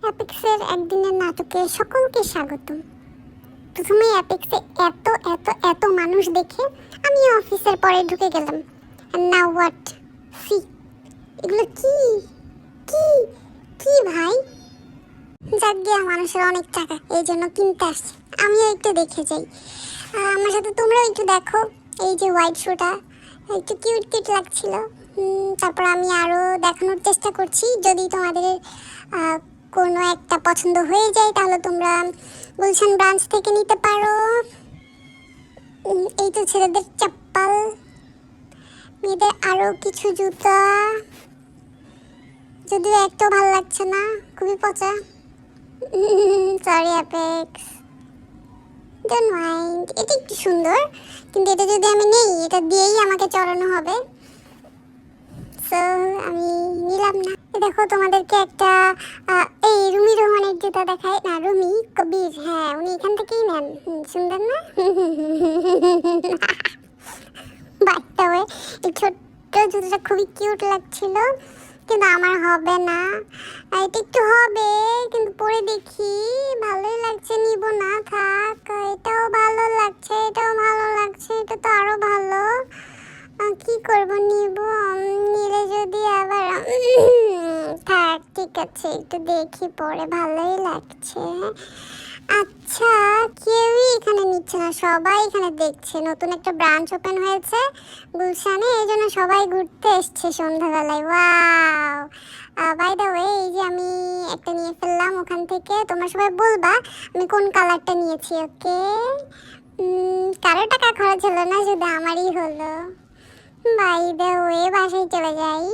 অ্যাপেক্সের একদিনের নাটকে সকলকে স্বাগতম। প্রথমে অ্যাপেক্সে এত এত এত মানুষ দেখে আমি অফিসের পরে ঢুকে গেলাম। Now what? সি, এগুলো কি কি কি ভাই? যাক গিয়া, মানুষের অনেক টাকা, এই জন্য কিনতে আসছে। আমিও একটু দেখে যাই, আর আমার সাথে তোমরাও একটু দেখো। এই যে হোয়াইট শোটা একটু কিউট কিউট লাগছিল। তারপর আমি আরও দেখানোর চেষ্টা করছি। যদি তোমাদের কোনো একটা পছন্দ হয়ে যায় তাহলে তোমরা গুলশান ব্রাঞ্চ থেকে নিতে পারো। এই তো ছেলেদের চপ্পল, মেয়েদের আরও কিছু জুতা, যদিও একটাও ভালো লাগছে না, খুবই পচা। Sorry apex, don't mind. এটা একটু সুন্দর, কিন্তু এটা যদি আমি নেই, এটা দিয়েই আমাকে চড়ানো হবে, সো আমি নিলাম না। দেখো তোমাদেরকে একটা এই রুমি রহমানের জুতা দেখায়, না রুমি কবির, হ্যাঁ উনি এখান থেকেই নেন। সুন্দর না? বাচ্চা হয়ে এই ছোট্ট জুতোটা খুবই কিউট লাগছিল, কিন্তু আমার হবে না। এটা একটু হবে, কিন্তু পরে দেখি ভালোই লাগছে, নিব না, থাক। এটাও ভালো লাগছে, এটাও ভালো লাগছে, এটা তো আরো ভালো। কি করব, নিব। নিলে যদি আবার থাক, ঠিক আছে, একটু দেখি পরে, ভালোই লাগছে। আচ্ছা, কেউই এখানে নিচ্ছে না, সবাই এখানে দেখছে। নতুন একটা ব্রাঞ্চ ওপেন হয়েছে গুলশানে, এই জন্য সবাই ঘুরতে এসছে সন্ধ্যাবেলায়। ওয়াও! বাই দ্য ওয়ে, এই যে আমি একটা নিয়ে ফেললাম ওখান থেকে। তোমরা সবাই বলবা আমি কোন কালারটা নিয়েছি, ওকে? কারো টাকা খরচ হলো না, শুধু আমারই হলো। বাই দ্য ওয়ে, বাসায় চলে যাই।